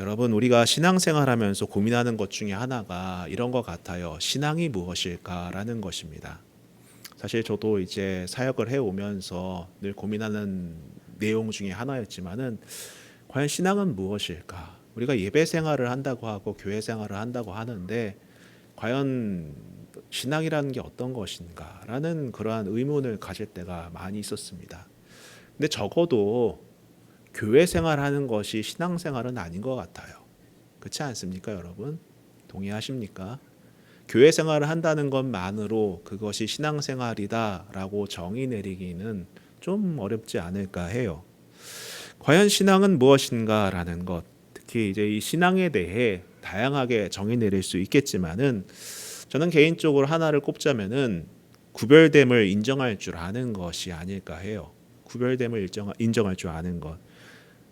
여러분, 우리가 신앙생활하면서 고민하는 것 중에 하나가 이런 것 같아요. 신앙이 무엇일까라는 것입니다. 사실 저도 이제 사역을 해오면서 늘 고민하는 내용 중에 하나였지만은 과연 신앙은 무엇일까? 우리가 예배 생활을 한다고 하고 교회 생활을 한다고 하는데 과연 신앙이라는 게 어떤 것인가라는 그러한 의문을 가질 때가 많이 있었습니다. 근데 적어도 교회 생활하는 것이 신앙생활은 아닌 것 같아요. 그렇지 않습니까, 여러분? 동의하십니까? 교회 생활을 한다는 것만으로 그것이 신앙생활이다라고 정의 내리기는 좀 어렵지 않을까 해요. 과연 신앙은 무엇인가라는 것, 특히 이제 이 신앙에 대해 다양하게 정의 내릴 수 있겠지만은 저는 개인적으로 하나를 꼽자면은 구별됨을 인정할 줄 아는 것이 아닐까 해요. 구별됨을 인정할 줄 아는 것.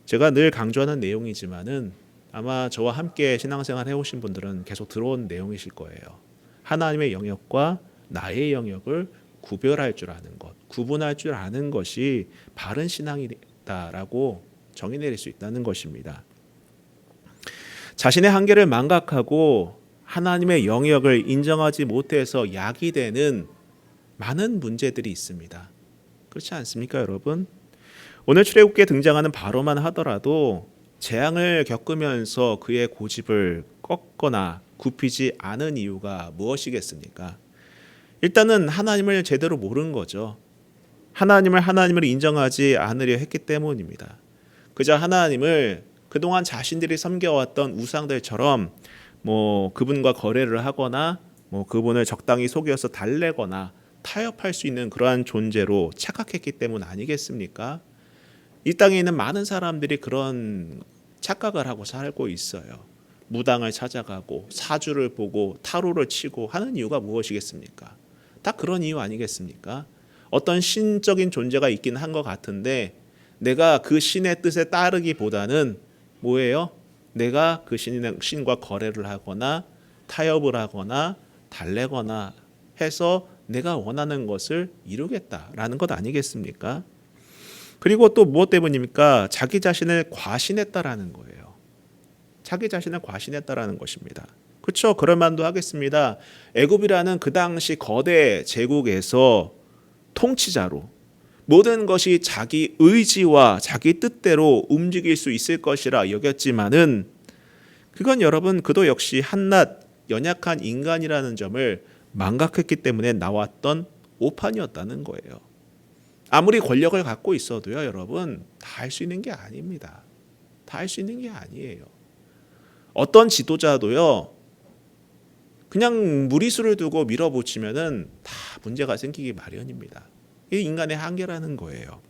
제가 늘 강조하는 내용이지만은 아마 저와 함께 신앙생활 해오신 분들은 계속 들어온 내용이실 거예요. 하나님의 영역과 나의 영역을 구별할 줄 아는 것, 구분할 줄 아는 것이 바른 신앙이다라고 정의 내릴 수 있다는 것입니다. 자신의 한계를 망각하고 하나님의 영역을 인정하지 못해서 야기되는 많은 문제들이 있습니다. 그렇지 않습니까, 여러분? 오늘 출애굽기에 등장하는 바로만 하더라도 재앙을 겪으면서 그의 고집을 꺾거나 굽히지 않은 이유가 무엇이겠습니까? 일단은 하나님을 제대로 모르는 거죠. 하나님을 인정하지 않으려 했기 때문입니다. 그저 하나님을 그동안 자신들이 섬겨왔던 우상들처럼 그분과 거래를 하거나 그분을 적당히 속여서 달래거나 타협할 수 있는 그러한 존재로 착각했기 때문 아니겠습니까? 이 땅에 있는 많은 사람들이 그런 착각을 하고 살고 있어요. 무당을 찾아가고 사주를 보고 타로를 치고 하는 이유가 무엇이겠습니까? 다 그런 이유 아니겠습니까? 어떤 신적인 존재가 있긴 한 것 같은데 내가 그 신의 뜻에 따르기보다는 뭐예요? 내가 그 신과 거래를 하거나 타협을 하거나 달래거나 해서 내가 원하는 것을 이루겠다라는 것 아니겠습니까? 그리고 또 무엇 때문입니까? 자기 자신을 과신했다라는 거예요. 자기 자신을 과신했다라는 것입니다. 그렇죠? 그럴 만도 하겠습니다. 애굽이라는 그 당시 거대 제국에서 통치자로 모든 것이 자기 의지와 자기 뜻대로 움직일 수 있을 것이라 여겼지만은 그건 여러분 그도 역시 한낱 연약한 인간이라는 점을 망각했기 때문에 나왔던 오판이었다는 거예요. 아무리 권력을 갖고 있어도요, 여러분 다 할 수 있는 게 아닙니다. 다 할 수 있는 게 아니에요. 어떤 지도자도요, 그냥 무리수를 두고 밀어붙이면은 다 문제가 생기기 마련입니다. 이게 인간의 한계라는 거예요.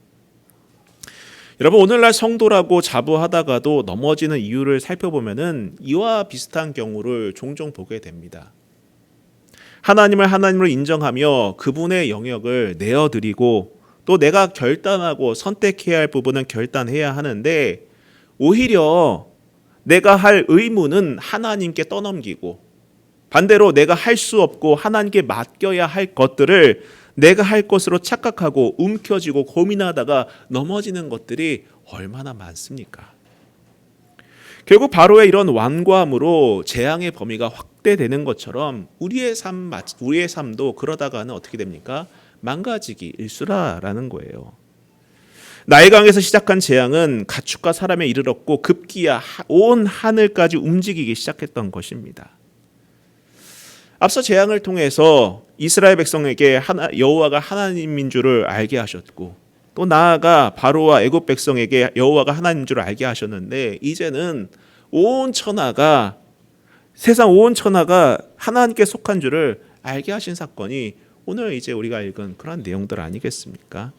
여러분 오늘날 성도라고 자부하다가도 넘어지는 이유를 살펴보면은 이와 비슷한 경우를 종종 보게 됩니다. 하나님을 하나님으로 인정하며 그분의 영역을 내어드리고 또 내가 결단하고 선택해야 할 부분은 결단해야 하는데 오히려 내가 할 의무는 하나님께 떠넘기고 반대로 내가 할 수 없고 하나님께 맡겨야 할 것들을 내가 할 것으로 착각하고 움켜쥐고 고민하다가 넘어지는 것들이 얼마나 많습니까? 결국 바로의 이런 완고함으로 재앙의 범위가 확대되는 것처럼 우리의 삶도 그러다가는 어떻게 됩니까? 망가지기 일수라라는 거예요. 나일강에서 시작한 재앙은 가축과 사람에 이르렀고 급기야 온 하늘까지 움직이기 시작했던 것입니다. 앞서 재앙을 통해서 이스라엘 백성에게 여호와가 하나님인 줄을 알게 하셨고 또 나아가 바로와 애굽 백성에게 여호와가 하나님인 줄을 알게 하셨는데 이제는 세상 온 천하가 하나님께 속한 줄을 알게 하신 사건이 오늘 이제 우리가 읽은 그런 내용들 아니겠습니까?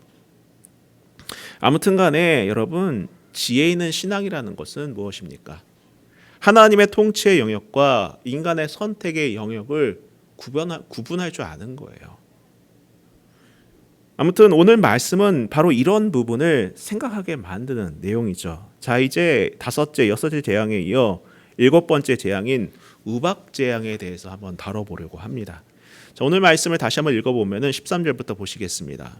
아무튼 간에 여러분 지혜 있는 신앙이라는 것은 무엇입니까? 하나님의 통치의 영역과 인간의 선택의 영역을 구분할 줄 아는 거예요. 아무튼 오늘 말씀은 바로 이런 부분을 생각하게 만드는 내용이죠. 자, 이제 여섯째 재앙에 이어 7번째 재앙인 우박 재앙에 대해서 한번 다뤄보려고 합니다. 자, 오늘 말씀을 다시 한번 읽어보면 13절부터 보시겠습니다.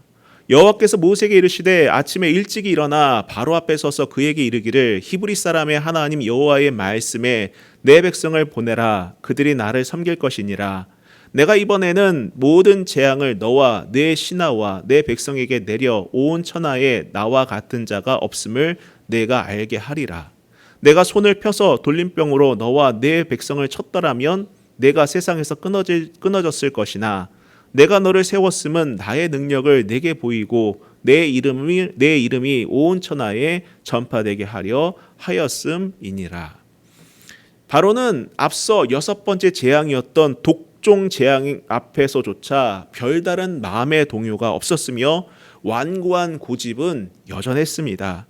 여호와께서 모세에게 이르시되 아침에 일찍이 일어나 바로 앞에 서서 그에게 이르기를 히브리 사람의 하나님 여호와의 말씀에 내 백성을 보내라. 그들이 나를 섬길 것이니라. 내가 이번에는 모든 재앙을 너와 내 신하와 내 백성에게 내려 온 천하에 나와 같은 자가 없음을 내가 알게 하리라. 내가 손을 펴서 돌림병으로 너와 내 백성을 쳤더라면 내가 세상에서 끊어졌을 것이나 내가 너를 세웠음은 나의 능력을 내게 보이고 내 이름이 온 천하에 전파되게 하려 하였음이니라. 바로는 앞서 6번째 재앙이었던 독종 재앙 앞에서조차 별다른 마음의 동요가 없었으며 완고한 고집은 여전했습니다.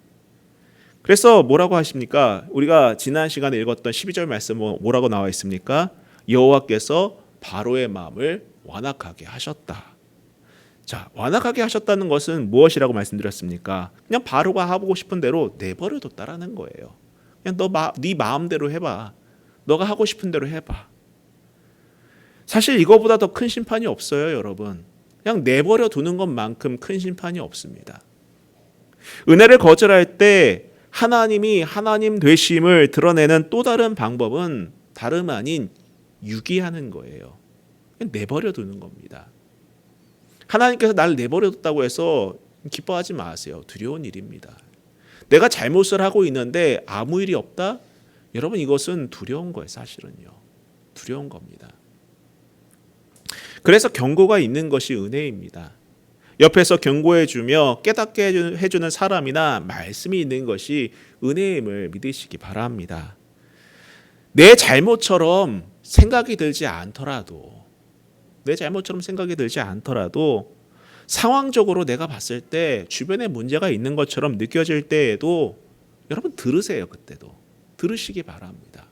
그래서 뭐라고 하십니까? 우리가 지난 시간에 읽었던 12절 말씀 뭐라고 나와 있습니까? 여호와께서 바로의 마음을 완악하게 하셨다. 자, 완악하게 하셨다는 것은 무엇이라고 말씀드렸습니까? 그냥 바로가 하고 싶은 대로 내버려 뒀다라는 거예요. 그냥 네 마음대로 해봐. 너가 하고 싶은 대로 해봐. 사실 이거보다 더 큰 심판이 없어요, 여러분. 그냥 내버려 두는 것만큼 큰 심판이 없습니다. 은혜를 거절할 때 하나님이 하나님 되심을 드러내는 또 다른 방법은 다름 아닌 유기하는 거예요. 그냥 내버려 두는 겁니다. 하나님께서 나를 내버려 뒀다고 해서 기뻐하지 마세요. 두려운 일입니다. 내가 잘못을 하고 있는데 아무 일이 없다? 여러분, 이것은 두려운 거예요. 사실은요. 두려운 겁니다. 그래서 경고가 있는 것이 은혜입니다. 옆에서 경고해주며 깨닫게 해주는 사람이나 말씀이 있는 것이 은혜임을 믿으시기 바랍니다. 내 잘못처럼 생각이 들지 않더라도 상황적으로 내가 봤을 때 주변에 문제가 있는 것처럼 느껴질 때에도 여러분 들으세요. 그때도 들으시기 바랍니다.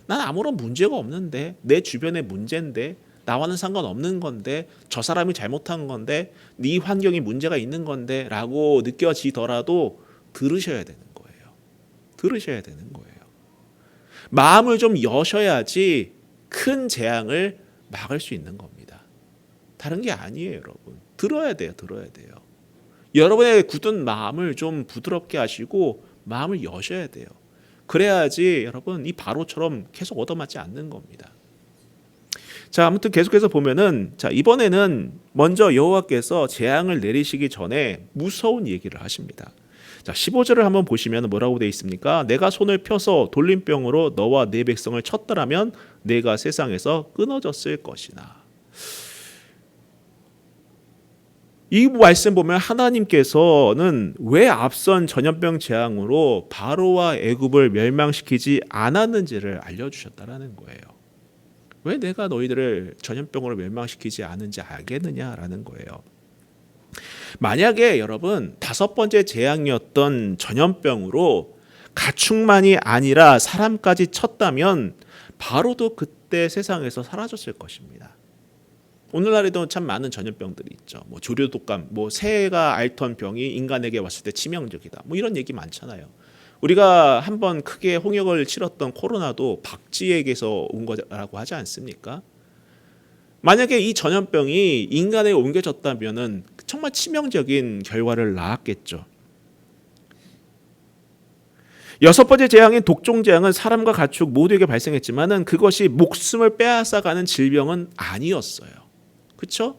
난 아무런 문제가 없는데, 내 주변의 문제인데, 나와는 상관없는 건데, 저 사람이 잘못한 건데, 네 환경이 문제가 있는 건데 라고 느껴지더라도 들으셔야 되는 거예요. 들으셔야 되는 거예요. 마음을 좀 여셔야지 큰 재앙을 막을 수 있는 겁니다. 다른 게 아니에요, 여러분. 들어야 돼요. 여러분의 굳은 마음을 좀 부드럽게 하시고 마음을 여셔야 돼요. 그래야지 여러분 이 바로처럼 계속 얻어맞지 않는 겁니다. 자, 아무튼 계속해서 보면은, 자, 이번에는 먼저 여호와께서 재앙을 내리시기 전에 무서운 얘기를 하십니다. 자, 15절을 한번 보시면 뭐라고 되어 있습니까? 내가 손을 펴서 돌림병으로 너와 네 백성을 쳤더라면 내가 세상에서 끊어졌을 것이나. 이 말씀 보면 하나님께서는 왜 앞선 전염병 재앙으로 바로와 애굽을 멸망시키지 않았는지를 알려주셨다라는 거예요. 왜 내가 너희들을 전염병으로 멸망시키지 않은지 알겠느냐라는 거예요. 만약에 여러분 5번째 재앙이었던 전염병으로 가축만이 아니라 사람까지 쳤다면 바로도 그때 세상에서 사라졌을 것입니다. 오늘날에도 참 많은 전염병들이 있죠. 뭐 조류독감, 뭐 새가 앓던 병이 인간에게 왔을 때 치명적이다. 뭐 이런 얘기 많잖아요. 우리가 한번 크게 홍역을 치렀던 코로나도 박쥐에게서 온 거라고 하지 않습니까? 만약에 이 전염병이 인간에 옮겨졌다면은 정말 치명적인 결과를 낳았겠죠. 6번째 재앙인 독종 재앙은 사람과 가축 모두에게 발생했지만은 그것이 목숨을 빼앗아가는 질병은 아니었어요. 그렇죠?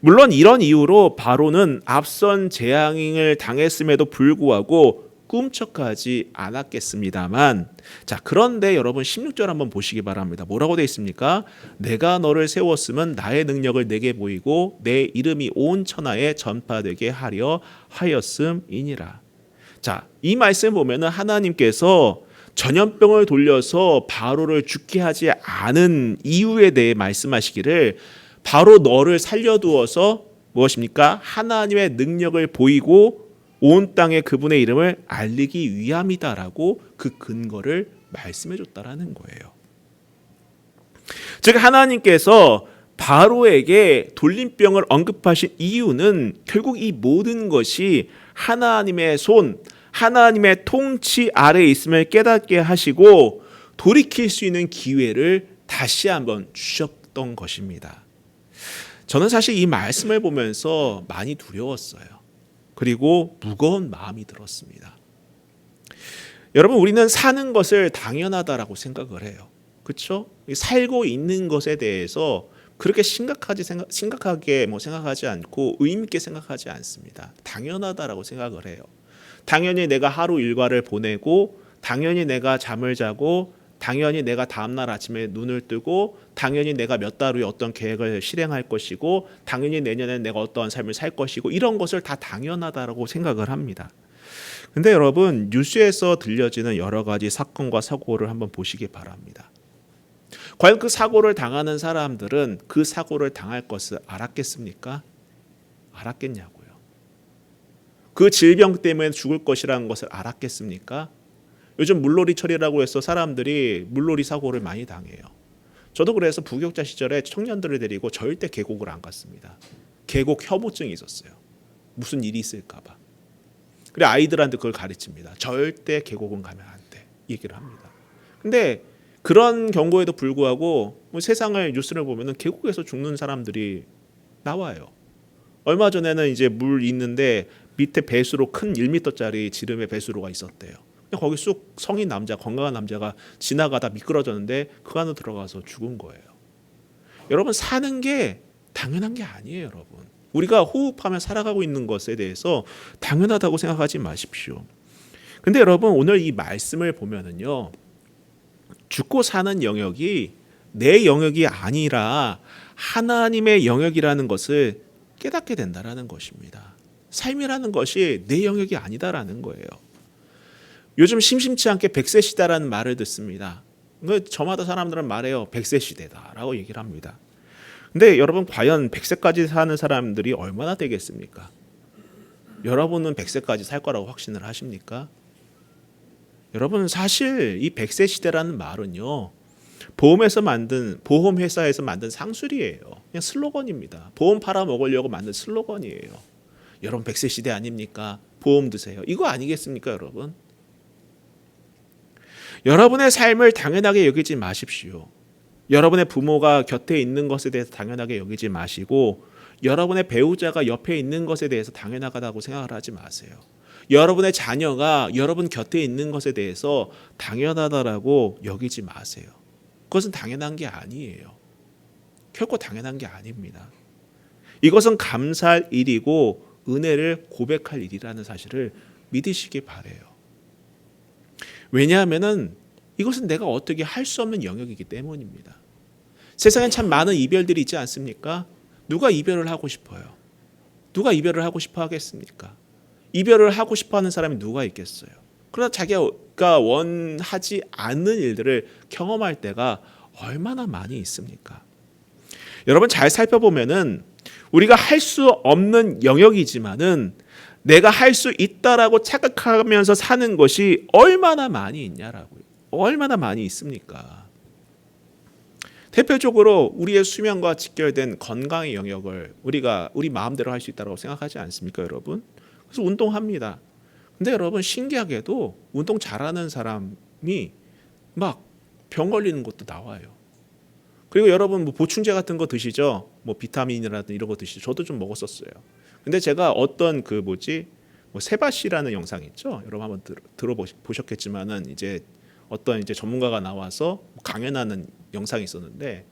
물론 이런 이유로 바로는 앞선 재앙을 당했음에도 불구하고 꿈쩍하지 않았겠습니다만, 자, 그런데 여러분 16절 한번 보시기 바랍니다. 뭐라고 되어 있습니까? 내가 너를 세웠음은 나의 능력을 내게 보이고 내 이름이 온 천하에 전파되게 하려 하였음이니라. 자, 이 말씀 보면은 하나님께서 전염병을 돌려서 바로를 죽게 하지 않은 이유에 대해 말씀하시기를, 바로 너를 살려두어서 무엇입니까? 하나님의 능력을 보이고 온 땅에 그분의 이름을 알리기 위함이다라고 그 근거를 말씀해 줬다라는 거예요. 즉 하나님께서 바로에게 돌림병을 언급하신 이유는 결국 이 모든 것이 하나님의 손, 하나님의 통치 아래에 있음을 깨닫게 하시고 돌이킬 수 있는 기회를 다시 한번 주셨던 것입니다. 저는 사실 이 말씀을 보면서 많이 두려웠어요. 그리고 무거운 마음이 들었습니다. 여러분, 우리는 사는 것을 당연하다라고 생각을 해요. 그렇죠? 살고 있는 것에 대해서 그렇게 심각하게 생각하지 않고 의미 있게 생각하지 않습니다. 당연하다라고 생각을 해요. 당연히 내가 하루 일과를 보내고, 당연히 내가 잠을 자고, 당연히 내가 다음날 아침에 눈을 뜨고, 당연히 내가 몇 달 후에 어떤 계획을 실행할 것이고, 당연히 내년에 내가 어떠한 삶을 살 것이고, 이런 것을 다 당연하다라고 생각을 합니다. 근데 여러분, 뉴스에서 들려지는 여러 가지 사건과 사고를 한번 보시기 바랍니다. 과연 그 사고를 당하는 사람들은 그 사고를 당할 것을 알았겠습니까? 알았겠냐고요. 그 질병 때문에 죽을 것이라는 것을 알았겠습니까? 요즘 물놀이 철이라고 해서 사람들이 물놀이 사고를 많이 당해요. 저도 그래서 부교육자 시절에 청년들을 데리고 절대 계곡을 안 갔습니다. 계곡 혐오증이 있었어요. 무슨 일이 있을까 봐. 그래 아이들한테 그걸 가르칩니다. 절대 계곡은 가면 안 돼. 얘기를 합니다. 근데 그런 경고에도 불구하고 세상을 뉴스를 보면은 계곡에서 죽는 사람들이 나와요. 얼마 전에는 이제 물 있는데 밑에 배수로 큰 1m짜리 지름의 배수로가 있었대요. 거기 쑥 성인 남자, 건강한 남자가 지나가다 미끄러졌는데 그 안으로 들어가서 죽은 거예요. 여러분, 사는 게 당연한 게 아니에요, 여러분. 우리가 호흡하며 살아가고 있는 것에 대해서 당연하다고 생각하지 마십시오. 근데 여러분, 오늘 이 말씀을 보면은요, 죽고 사는 영역이 내 영역이 아니라 하나님의 영역이라는 것을 깨닫게 된다라는 것입니다. 삶이라는 것이 내 영역이 아니다라는 거예요. 요즘 심심치 않게 100세 시대라는 말을 듣습니다. 저마다 사람들은 말해요. 100세 시대다라고 얘기를 합니다. 근데 여러분, 과연 100세까지 사는 사람들이 얼마나 되겠습니까? 여러분은 100세까지 살 거라고 확신을 하십니까? 여러분, 사실 이 100세 시대라는 말은요, 보험회사에서 만든 상술이에요. 그냥 슬로건입니다. 보험 팔아먹으려고 만든 슬로건이에요. 여러분 100세 시대 아닙니까? 보험 드세요. 이거 아니겠습니까, 여러분? 여러분의 삶을 당연하게 여기지 마십시오. 여러분의 부모가 곁에 있는 것에 대해서 당연하게 여기지 마시고, 여러분의 배우자가 옆에 있는 것에 대해서 당연하다고 생각을 하지 마세요. 여러분의 자녀가 여러분 곁에 있는 것에 대해서 당연하다라고 여기지 마세요. 그것은 당연한 게 아니에요. 결코 당연한 게 아닙니다. 이것은 감사할 일이고 은혜를 고백할 일이라는 사실을 믿으시기 바라요. 왜냐하면은 이것은 내가 어떻게 할 수 없는 영역이기 때문입니다. 세상엔 참 많은 이별들이 있지 않습니까? 누가 이별을 하고 싶어요? 누가 이별을 하고 싶어 하겠습니까? 이별을 하고 싶어 하는 사람이 누가 있겠어요? 그러나 자기가 원하지 않는 일들을 경험할 때가 얼마나 많이 있습니까? 여러분, 잘 살펴보면은 우리가 할 수 없는 영역이지만은 내가 할 수 있다라고 착각하면서 사는 것이 얼마나 많이 있냐라고요. 얼마나 많이 있습니까? 대표적으로 우리의 수면과 직결된 건강의 영역을 우리 마음대로 할 수 있다고 생각하지 않습니까, 여러분? 그래서 운동합니다. 근데 여러분, 신기하게도 운동 잘하는 사람이 막 병 걸리는 것도 나와요. 그리고 여러분 보충제 같은 거 드시죠? 비타민이라든 이런 거 드시죠? 저도 좀 먹었었어요. 근데 제가 어떤 세바시라는 영상 있죠? 여러분 한번 들어보셨겠지만은 이제 어떤 전문가가 나와서 강연하는 영상이 있었는데,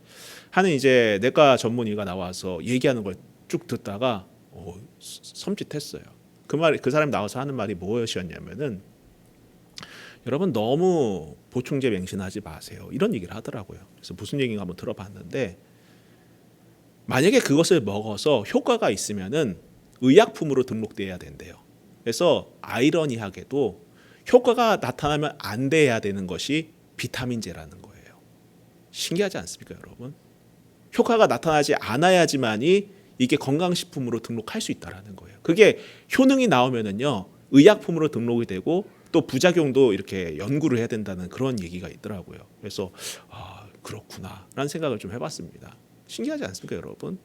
하는 이제 내과 전문의가 나와서 얘기하는 걸 쭉 듣다가 섬찟했어요. 그 사람이 나와서 하는 말이 무엇이었냐면은, 여러분 너무 보충제 맹신하지 마세요. 이런 얘기를 하더라고요. 그래서 무슨 얘기인가 한번 들어봤는데, 만약에 그것을 먹어서 효과가 있으면은 의약품으로 등록돼야 된대요. 그래서 아이러니하게도 효과가 나타나면 안 돼야 되는 것이 비타민제라는 거예요. 신기하지 않습니까, 여러분? 효과가 나타나지 않아야지만이 이게 건강식품으로 등록할 수 있다라는 거예요. 그게 효능이 나오면은요, 의약품으로 등록이 되고 또 부작용도 이렇게 연구를 해야 된다는 그런 얘기가 있더라고요. 그래서 그렇구나라는 생각을 좀 해봤습니다. 신기하지 않습니까, 여러분?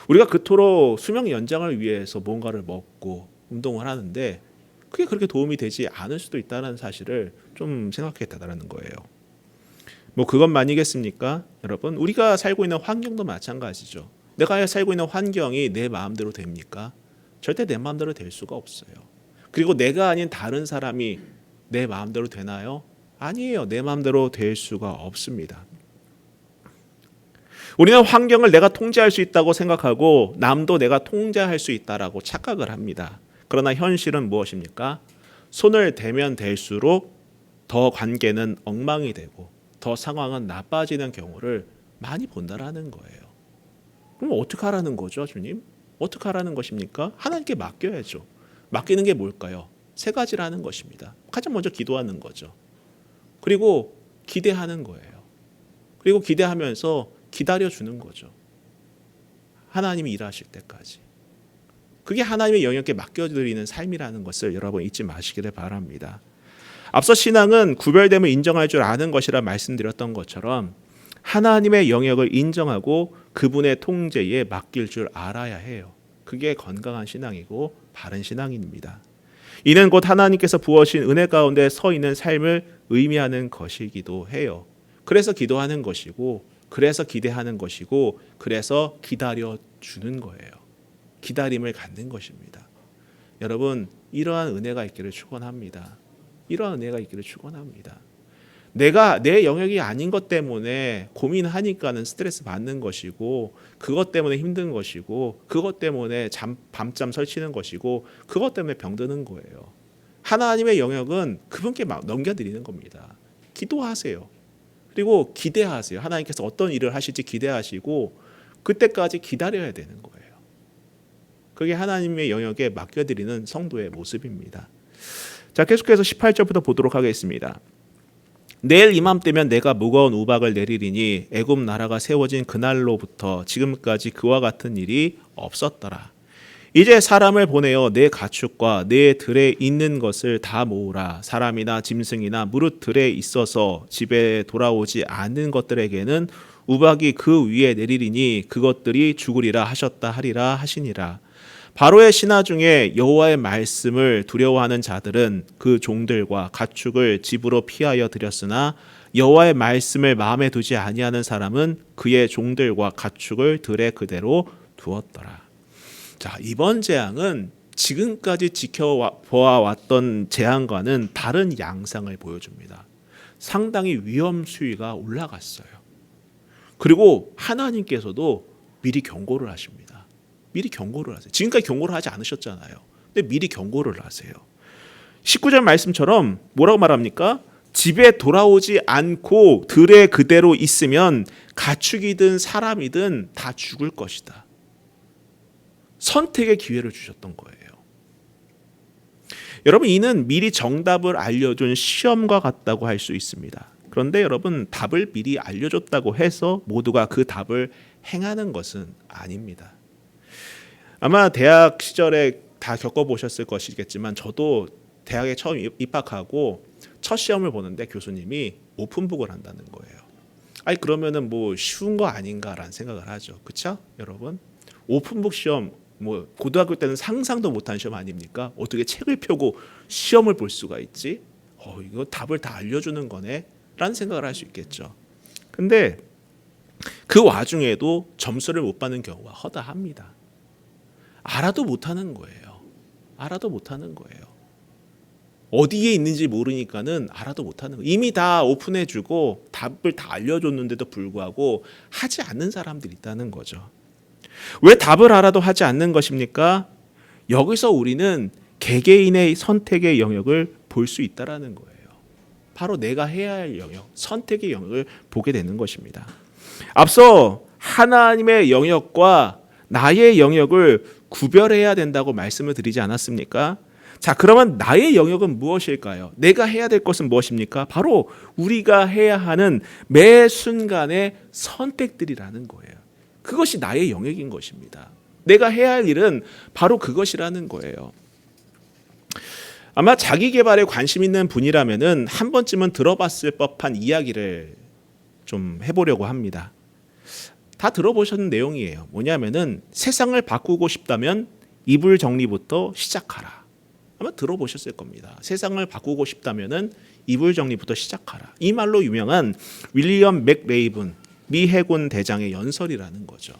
우리가 그토록 수명 연장을 위해서 뭔가를 먹고 운동을 하는데 그게 그렇게 도움이 되지 않을 수도 있다는 사실을 좀 생각했다는 거예요. 그것만이겠습니까? 여러분, 우리가 살고 있는 환경도 마찬가지죠. 내가 살고 있는 환경이 내 마음대로 됩니까? 절대 내 마음대로 될 수가 없어요. 그리고 내가 아닌 다른 사람이 내 마음대로 되나요? 아니에요. 내 마음대로 될 수가 없습니다. 우리는 환경을 내가 통제할 수 있다고 생각하고 남도 내가 통제할 수 있다라고 착각을 합니다. 그러나 현실은 무엇입니까? 손을 대면 될수록 더 관계는 엉망이 되고 더 상황은 나빠지는 경우를 많이 본다라는 거예요. 그럼 어떻게 하라는 거죠, 주님? 어떻게 하라는 것입니까? 하나님께 맡겨야죠. 맡기는 게 뭘까요? 세 가지라는 것입니다. 가장 먼저 기도하는 거죠. 그리고 기대하는 거예요. 그리고 기대하면서 기다려주는 거죠. 하나님이 일하실 때까지. 그게 하나님의 영역에 맡겨드리는 삶이라는 것을 여러분 잊지 마시기를 바랍니다. 앞서 신앙은 구별됨을 인정할 줄 아는 것이라 말씀드렸던 것처럼 하나님의 영역을 인정하고 그분의 통제에 맡길 줄 알아야 해요. 그게 건강한 신앙이고 바른 신앙입니다. 이는 곧 하나님께서 부어신 은혜 가운데 서 있는 삶을 의미하는 것이기도 해요. 그래서 기도하는 것이고, 그래서 기대하는 것이고, 그래서 기다려주는 거예요. 기다림을 갖는 것입니다. 여러분, 이러한 은혜가 있기를 축원합니다. 이러한 은혜가 있기를 축원합니다. 내가 내 영역이 아닌 것 때문에 고민하니까는 스트레스 받는 것이고, 그것 때문에 힘든 것이고, 그것 때문에 밤잠 설치는 것이고, 그것 때문에 병드는 거예요. 하나님의 영역은 그분께 막 넘겨드리는 겁니다. 기도하세요. 그리고 기대하세요. 하나님께서 어떤 일을 하실지 기대하시고 그때까지 기다려야 되는 거예요. 그게 하나님의 영역에 맡겨드리는 성도의 모습입니다. 자, 계속해서 18절부터 보도록 하겠습니다. 내일 이맘때면 내가 무거운 우박을 내리리니 애굽 나라가 세워진 그날로부터 지금까지 그와 같은 일이 없었더라. 이제 사람을 보내어 내 가축과 내 들에 있는 것을 다 모으라. 사람이나 짐승이나 무릇 들에 있어서 집에 돌아오지 않는 것들에게는 우박이 그 위에 내리리니 그것들이 죽으리라 하셨다 하리라 하시니라. 바로의 신하 중에 여호와의 말씀을 두려워하는 자들은 그 종들과 가축을 집으로 피하여 들였으나 여호와의 말씀을 마음에 두지 아니하는 사람은 그의 종들과 가축을 들에 그대로 두었더라. 자, 이번 재앙은 지금까지 지켜보아왔던 재앙과는 다른 양상을 보여줍니다. 상당히 위험 수위가 올라갔어요. 그리고 하나님께서도 미리 경고를 하십니다. 미리 경고를 하세요. 지금까지 경고를 하지 않으셨잖아요. 근데 미리 경고를 하세요. 19절 말씀처럼 뭐라고 말합니까? 집에 돌아오지 않고 들에 그대로 있으면 가축이든 사람이든 다 죽을 것이다. 선택의 기회를 주셨던 거예요. 여러분, 이는 미리 정답을 알려준 시험과 같다고 할 수 있습니다. 그런데 여러분, 답을 미리 알려줬다고 해서 모두가 그 답을 행하는 것은 아닙니다. 아마 대학 시절에 다 겪어보셨을 것이겠지만 저도 대학에 처음 입학하고 첫 시험을 보는데 교수님이 오픈북을 한다는 거예요. 아니 그러면은 뭐 쉬운 거 아닌가라는 생각을 하죠. 그렇죠? 여러분? 오픈북 시험 뭐 고등학교 때는 상상도 못한 시험 아닙니까? 어떻게 책을 펴고 시험을 볼 수가 있지? 이거 답을 다 알려주는 거네? 라는 생각을 할 수 있겠죠. 근데 그 와중에도 점수를 못 받는 경우가 허다합니다. 알아도 못하는 거예요. 알아도 못하는 거예요. 어디에 있는지 모르니까는 알아도 못하는 거예요. 이미 다 오픈해주고 답을 다 알려줬는데도 불구하고 하지 않는 사람들이 있다는 거죠. 왜 답을 알아도 하지 않는 것입니까? 여기서 우리는 개개인의 선택의 영역을 볼 수 있다라는 거예요. 바로 내가 해야 할 영역, 선택의 영역을 보게 되는 것입니다. 앞서 하나님의 영역과 나의 영역을 구별해야 된다고 말씀을 드리지 않았습니까? 자, 그러면 나의 영역은 무엇일까요? 내가 해야 될 것은 무엇입니까? 바로 우리가 해야 하는 매 순간의 선택들이라는 거예요. 그것이 나의 영역인 것입니다. 내가 해야 할 일은 바로 그것이라는 거예요. 아마 자기 개발에 관심 있는 분이라면은 한 번쯤은 들어봤을 법한 이야기를 좀 해보려고 합니다. 다 들어보셨는 내용이에요. 뭐냐면은 세상을 바꾸고 싶다면 이불 정리부터 시작하라. 아마 들어보셨을 겁니다. 세상을 바꾸고 싶다면은 이불 정리부터 시작하라. 이 말로 유명한 윌리엄 맥레이븐 미 해군 대장의 연설이라는 거죠.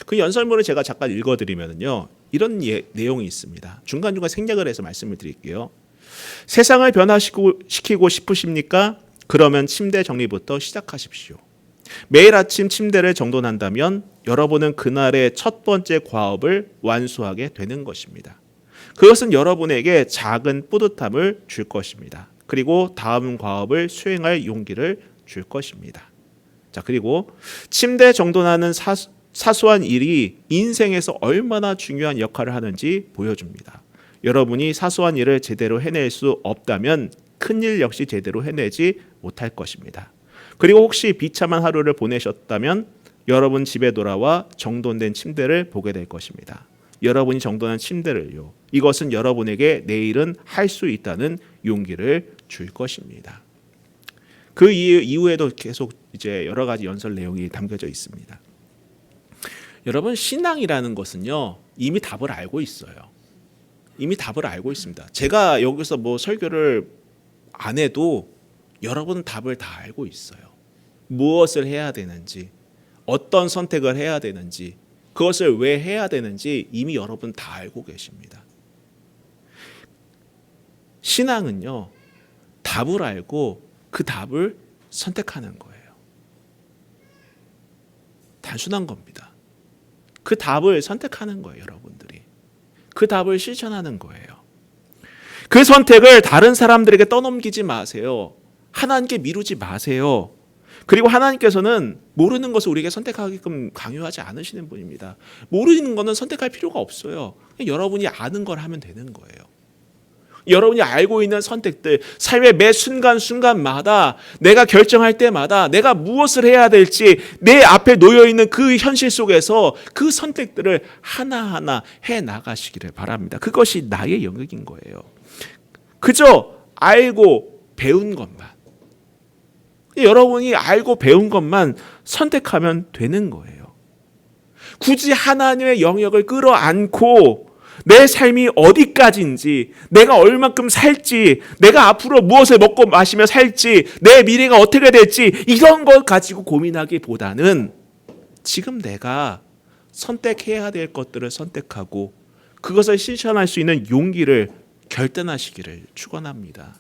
그 연설문을 제가 잠깐 읽어드리면요, 이런 내용이 있습니다. 중간중간 생략을 해서 말씀을 드릴게요. 세상을 변화시키고 싶으십니까? 그러면 침대 정리부터 시작하십시오. 매일 아침 침대를 정돈한다면 여러분은 그날의 첫 번째 과업을 완수하게 되는 것입니다. 그것은 여러분에게 작은 뿌듯함을 줄 것입니다. 그리고 다음 과업을 수행할 용기를 줄 것입니다. 자, 그리고 침대 정돈하는 사소한 일이 인생에서 얼마나 중요한 역할을 하는지 보여줍니다. 여러분이 사소한 일을 제대로 해낼 수 없다면 큰일 역시 제대로 해내지 못할 것입니다. 그리고 혹시 비참한 하루를 보내셨다면 여러분 집에 돌아와 정돈된 침대를 보게 될 것입니다. 여러분이 정돈한 침대를요, 이것은 여러분에게 내일은 할 수 있다는 용기를 줄 것입니다. 그 이후에도 계속 이제 여러 가지 연설 내용이 담겨져 있습니다. 여러분, 신앙이라는 것은요, 이미 답을 알고 있어요. 이미 답을 알고 있습니다. 제가 여기서 뭐 설교를 안 해도 여러분은 답을 다 알고 있어요. 무엇을 해야 되는지, 어떤 선택을 해야 되는지, 그것을 왜 해야 되는지 이미 여러분 다 알고 계십니다. 신앙은요, 답을 알고 그 답을 선택하는 거예요. 단순한 겁니다. 그 답을 선택하는 거예요, 여러분들이. 그 답을 실천하는 거예요. 그 선택을 다른 사람들에게 떠넘기지 마세요. 하나님께 미루지 마세요. 그리고 하나님께서는 모르는 것을 우리에게 선택하게끔 강요하지 않으시는 분입니다. 모르는 것은 선택할 필요가 없어요. 여러분이 아는 걸 하면 되는 거예요. 여러분이 알고 있는 선택들, 삶의 매 순간순간마다 내가 결정할 때마다 내가 무엇을 해야 될지 내 앞에 놓여있는 그 현실 속에서 그 선택들을 하나하나 해나가시기를 바랍니다. 그것이 나의 영역인 거예요. 그저 알고 배운 것만, 여러분이 알고 배운 것만 선택하면 되는 거예요. 굳이 하나님의 영역을 끌어안고 내 삶이 어디까지인지, 내가 얼만큼 살지, 내가 앞으로 무엇을 먹고 마시며 살지, 내 미래가 어떻게 될지 이런 걸 가지고 고민하기보다는 지금 내가 선택해야 될 것들을 선택하고 그것을 실천할 수 있는 용기를 결단하시기를 축원합니다.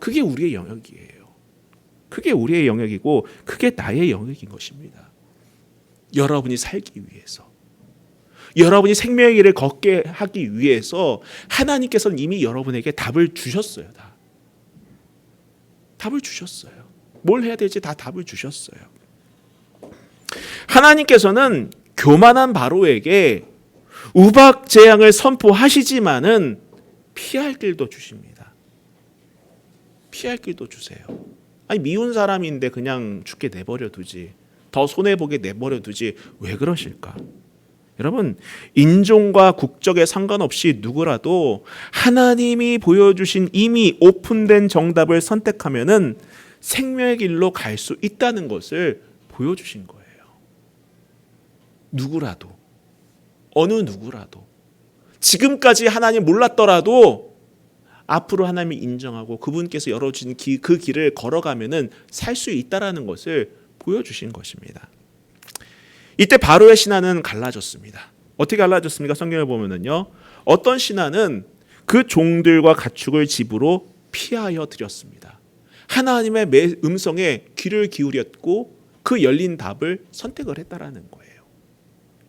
그게 우리의 영역이에요. 그게 우리의 영역이고 그게 나의 영역인 것입니다. 여러분이 살기 위해서, 여러분이 생명의 길을 걷게 하기 위해서 하나님께서는 이미 여러분에게 답을 주셨어요. 답을 주셨어요. 뭘 해야 될지 다 답을 주셨어요. 하나님께서는 교만한 바로에게 우박 재앙을 선포하시지만은 피할 길도 주십니다. 피할 길도 주세요. 아니, 미운 사람인데 그냥 죽게 내버려 두지, 더 손해보게 내버려 두지 왜 그러실까? 여러분, 인종과 국적에 상관없이 누구라도 하나님이 보여주신 이미 오픈된 정답을 선택하면은 생명의 길로 갈 수 있다는 것을 보여주신 거예요. 누구라도, 어느 누구라도, 지금까지 하나님 몰랐더라도 앞으로 하나님이 인정하고 그분께서 열어주신 그 길을 걸어가면은 살 수 있다라는 것을 보여주신 것입니다. 이때 바로의 신하는 갈라졌습니다. 어떻게 갈라졌습니까? 성경을 보면은요, 어떤 신하는 그 종들과 가축을 집으로 피하여 드렸습니다. 하나님의 음성에 귀를 기울였고 그 열린 답을 선택을 했다라는 거예요.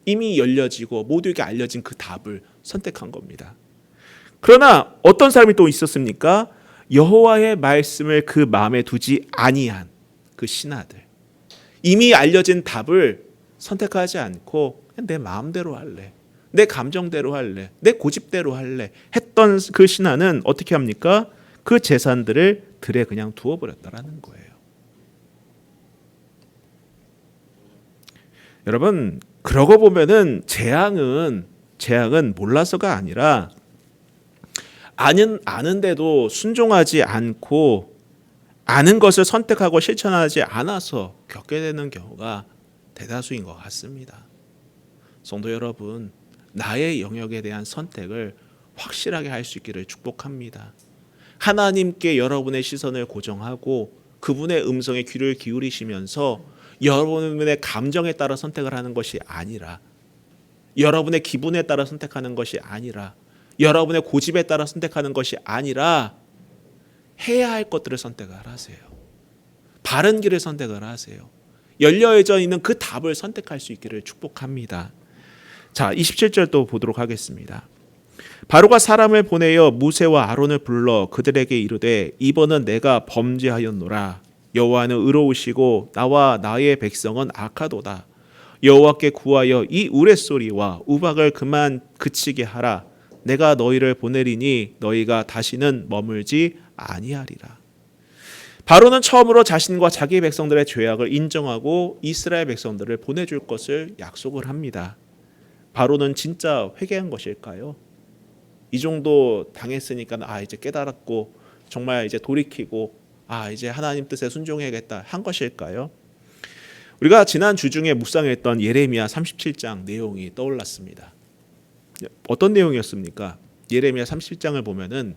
이미 열려지고 모두에게 알려진 그 답을 선택한 겁니다. 그러나 어떤 사람이 또 있었습니까? 여호와의 말씀을 그 마음에 두지 아니한 그 신하들, 이미 알려진 답을 선택하지 않고 그냥 내 마음대로 할래, 내 감정대로 할래, 내 고집대로 할래 했던 그 신하는 어떻게 합니까? 그 재산들을 들에 그냥 두어버렸다라는 거예요. 여러분, 그러고 보면은 재앙은 몰라서가 아니라 아는데도 순종하지 않고 아는 것을 선택하고 실천하지 않아서 겪게 되는 경우가 대다수인 것 같습니다. 성도 여러분, 나의 영역에 대한 선택을 확실하게 할 수 있기를 축복합니다. 하나님께 여러분의 시선을 고정하고 그분의 음성에 귀를 기울이시면서 여러분의 감정에 따라 선택을 하는 것이 아니라 여러분의 기분에 따라 선택하는 것이 아니라, 여러분의 고집에 따라 선택하는 것이 아니라 해야 할 것들을 선택을 하세요. 바른 길을 선택을 하세요. 열려져 있는 그 답을 선택할 수 있기를 축복합니다. 자, 27절 또 보도록 하겠습니다. 바로가 사람을 보내어 모세와 아론을 불러 그들에게 이르되 이번은 내가 범죄하였노라. 여호와는 의로우시고 나와 나의 백성은 악하도다. 여호와께 구하여 이 우레소리와 우박을 그만 그치게 하라. 내가 너희를 보내리니 너희가 다시는 머물지 아니하리라. 바로는 처음으로 자신과 자기 백성들의 죄악을 인정하고 이스라엘 백성들을 보내줄 것을 약속을 합니다. 바로는 진짜 회개한 것일까요? 이 정도 당했으니까 이제 깨달았고 정말 이제 돌이키고 이제 하나님 뜻에 순종해야겠다 한 것일까요? 우리가 지난 주 중에 묵상했던 예레미야 37장 내용이 떠올랐습니다. 어떤 내용이었습니까? 예레미야 37장을 보면은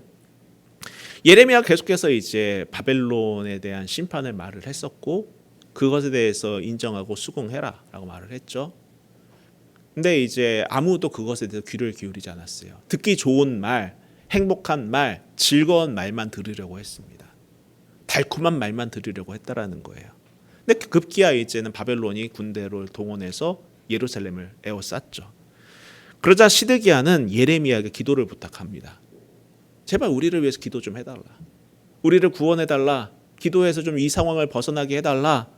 예레미야 계속해서 이제 바벨론에 대한 심판을 말을 했었고 그것에 대해서 인정하고 수긍해라라고 말을 했죠. 근데 이제 아무도 그것에 대해서 귀를 기울이지 않았어요. 듣기 좋은 말, 행복한 말, 즐거운 말만 들으려고 했습니다. 달콤한 말만 들으려고 했다라는 거예요. 근데 급기야 이제는 바벨론이 군대를 동원해서 예루살렘을 에워쌌죠. 그러자 시드기야는 예레미야에게 기도를 부탁합니다. 제발 우리를 위해서 기도 좀 해달라. 우리를 구원해달라. 기도해서 좀 이 상황을 벗어나게 해달라.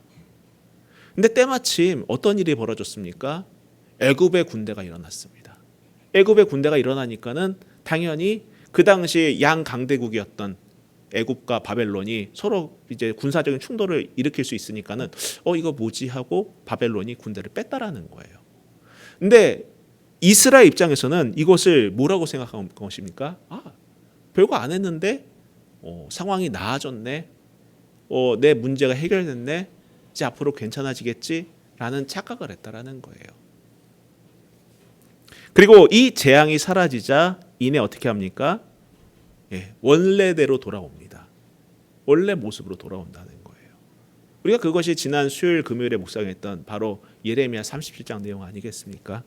근데 때마침 어떤 일이 벌어졌습니까? 애굽의 군대가 일어났습니다. 애굽의 군대가 일어나니까는 당연히 그 당시 양강대국이었던 애굽과 바벨론이 서로 이제 군사적인 충돌을 일으킬 수 있으니까는 이거 뭐지 하고 바벨론이 군대를 뺐다라는 거예요. 근데 이스라엘 입장에서는 이것을 뭐라고 생각한 것입니까? 별거 안 했는데 상황이 나아졌네. 내 문제가 해결됐네. 이제 앞으로 괜찮아지겠지라는 착각을 했다라는 거예요. 그리고 이 재앙이 사라지자 이내 어떻게 합니까? 원래대로 돌아옵니다. 원래 모습으로 돌아온다는 거예요. 우리가 그것이 지난 수요일 금요일에 묵상했던 바로 예레미야 37장 내용 아니겠습니까?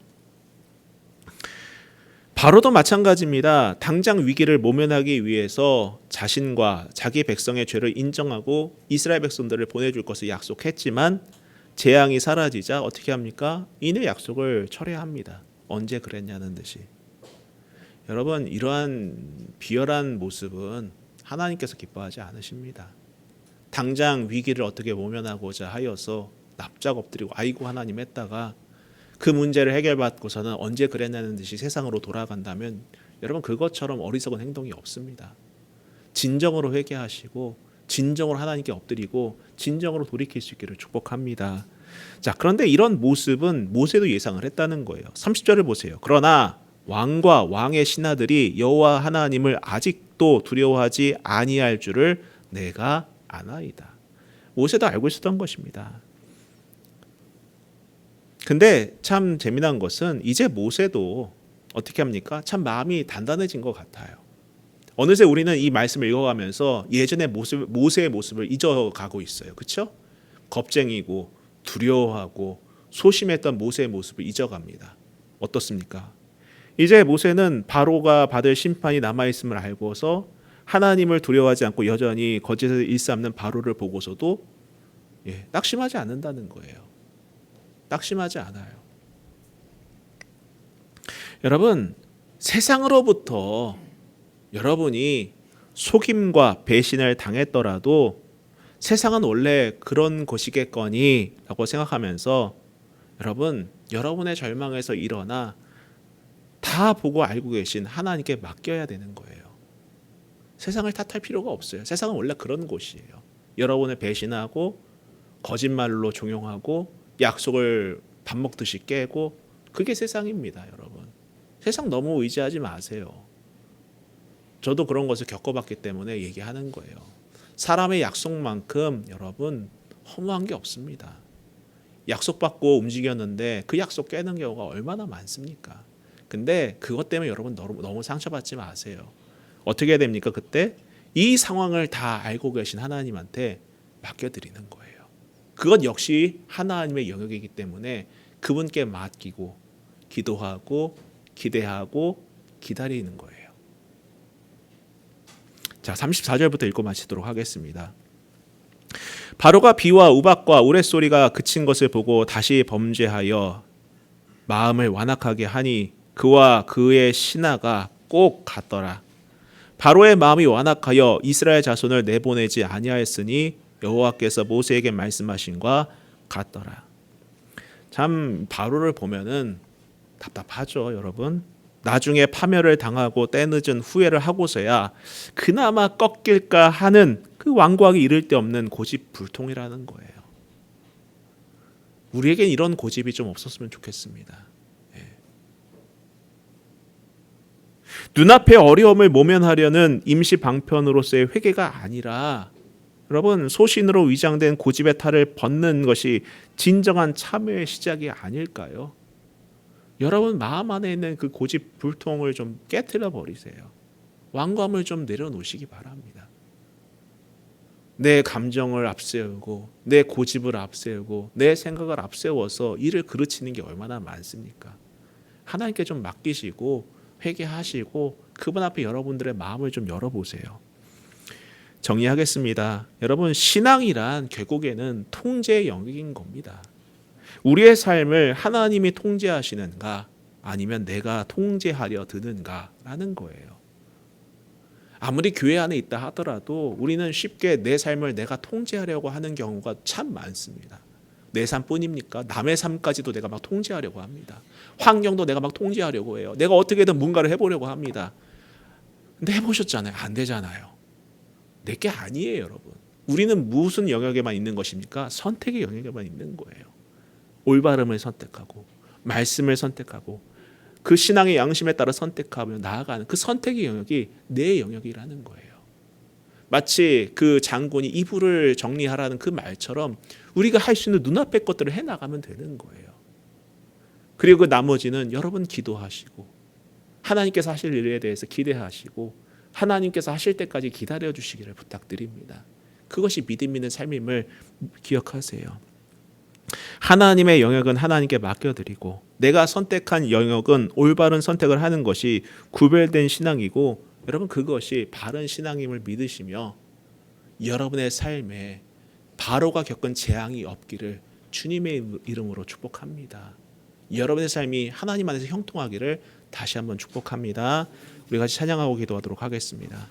바로도 마찬가지입니다. 당장 위기를 모면하기 위해서 자신과 자기 백성의 죄를 인정하고 이스라엘 백성들을 보내줄 것을 약속했지만 재앙이 사라지자 어떻게 합니까? 이내 약속을 철회합니다. 언제 그랬냐는 듯이. 여러분, 이러한 비열한 모습은 하나님께서 기뻐하지 않으십니다. 당장 위기를 어떻게 모면하고자 하여서 납작 엎드리고 아이고 하나님 했다가 그 문제를 해결받고서는 언제 그랬냐는 듯이 세상으로 돌아간다면 여러분 그것처럼 어리석은 행동이 없습니다. 진정으로 회개하시고 진정으로 하나님께 엎드리고 진정으로 돌이킬 수 있기를 축복합니다. 자, 그런데 이런 모습은 모세도 예상을 했다는 거예요. 30절을 보세요. 그러나 왕과 왕의 신하들이 여호와 하나님을 아직도 두려워하지 아니할 줄을 내가 아나이다. 모세도 알고 있었던 것입니다. 근데 참 재미난 것은 이제 모세도 어떻게 합니까? 참 마음이 단단해진 것 같아요. 어느새 우리는 이 말씀을 읽어가면서 예전의 모세의 모습을 잊어가고 있어요. 그렇죠? 겁쟁이고 두려워하고 소심했던 모세의 모습을 잊어갑니다. 어떻습니까? 이제 모세는 바로가 받을 심판이 남아있음을 알고서 하나님을 두려워하지 않고 여전히 거짓을 일삼는 바로를 보고서도 낙심하지 않는다는 거예요. 낙심하지 않아요. 여러분, 세상으로부터 여러분이 속임과 배신을 당했더라도 세상은 원래 그런 것이겠거니 라고 생각하면서 여러분, 여러분의 절망에서 일어나 다 보고 알고 계신 하나님께 맡겨야 되는 거예요. 세상을 탓할 필요가 없어요. 세상은 원래 그런 곳이에요. 여러분을 배신하고 거짓말로 종용하고 약속을 밥 먹듯이 깨고 그게 세상입니다. 여러분, 세상 너무 의지하지 마세요. 저도 그런 것을 겪어봤기 때문에 얘기하는 거예요. 사람의 약속만큼 여러분 허무한 게 없습니다. 약속받고 움직였는데 그 약속 깨는 경우가 얼마나 많습니까? 근데 그것 때문에 여러분 너무 상처받지 마세요. 어떻게 해야 됩니까? 그때 이 상황을 다 알고 계신 하나님한테 맡겨드리는 거예요. 그것 역시 하나님의 영역이기 때문에 그분께 맡기고 기도하고 기대하고 기다리는 거예요. 자, 34절부터 읽고 마치도록 하겠습니다. 바로가 비와 우박과 우레소리가 그친 것을 보고 다시 범죄하여 마음을 완악하게 하니 그와 그의 신하가 꼭 같더라. 바로의 마음이 완악하여 이스라엘 자손을 내보내지 아니하였으니 여호와께서 모세에게 말씀하신과 같더라. 참 바로를 보면은 답답하죠, 여러분. 나중에 파멸을 당하고 때늦은 후회를 하고서야 그나마 꺾일까 하는 그 완고하게 이를 데 없는 고집불통이라는 거예요. 우리에겐 이런 고집이 좀 없었으면 좋겠습니다. 눈앞의 어려움을 모면하려는 임시 방편으로서의 회개가 아니라 여러분 소신으로 위장된 고집의 탈을 벗는 것이 진정한 참회의 시작이 아닐까요? 여러분 마음 안에 있는 그 고집 불통을 좀 깨트려 버리세요. 완고함을 좀 내려놓으시기 바랍니다. 내 감정을 앞세우고 내 고집을 앞세우고 내 생각을 앞세워서 일을 그르치는 게 얼마나 많습니까? 하나님께 좀 맡기시고 회개하시고 그분 앞에 여러분들의 마음을 좀 열어보세요. 정리하겠습니다. 여러분 신앙이란 결국에는 통제의 영역인 겁니다. 우리의 삶을 하나님이 통제하시는가 아니면 내가 통제하려 드는가라는 거예요. 아무리 교회 안에 있다 하더라도 우리는 쉽게 내 삶을 내가 통제하려고 하는 경우가 참 많습니다. 내 삶뿐입니까? 남의 삶까지도 내가 막 통제하려고 합니다. 환경도 내가 막 통제하려고 해요. 내가 어떻게든 뭔가를 해보려고 합니다. 근데 해보셨잖아요. 안 되잖아요. 내게 아니에요, 여러분. 우리는 무슨 영역에만 있는 것입니까? 선택의 영역에만 있는 거예요. 올바름을 선택하고 말씀을 선택하고 그 신앙의 양심에 따라 선택하며 나아가는 그 선택의 영역이 내 영역이라는 거예요. 마치 그 장군이 이불을 정리하라는 그 말처럼 우리가 할 수 있는 눈앞의 것들을 해나가면 되는 거예요. 그리고 그 나머지는 여러분 기도하시고 하나님께서 하실 일에 대해서 기대하시고 하나님께서 하실 때까지 기다려주시기를 부탁드립니다. 그것이 믿음 있는 삶임을 기억하세요. 하나님의 영역은 하나님께 맡겨드리고 내가 선택한 영역은 올바른 선택을 하는 것이 구별된 신앙이고 여러분 그것이 바른 신앙임을 믿으시며 여러분의 삶에 바로가 겪은 재앙이 없기를 주님의 이름으로 축복합니다. 여러분의 삶이 하나님 안에서 형통하기를 다시 한번 축복합니다. 우리 같이 찬양하고 기도하도록 하겠습니다.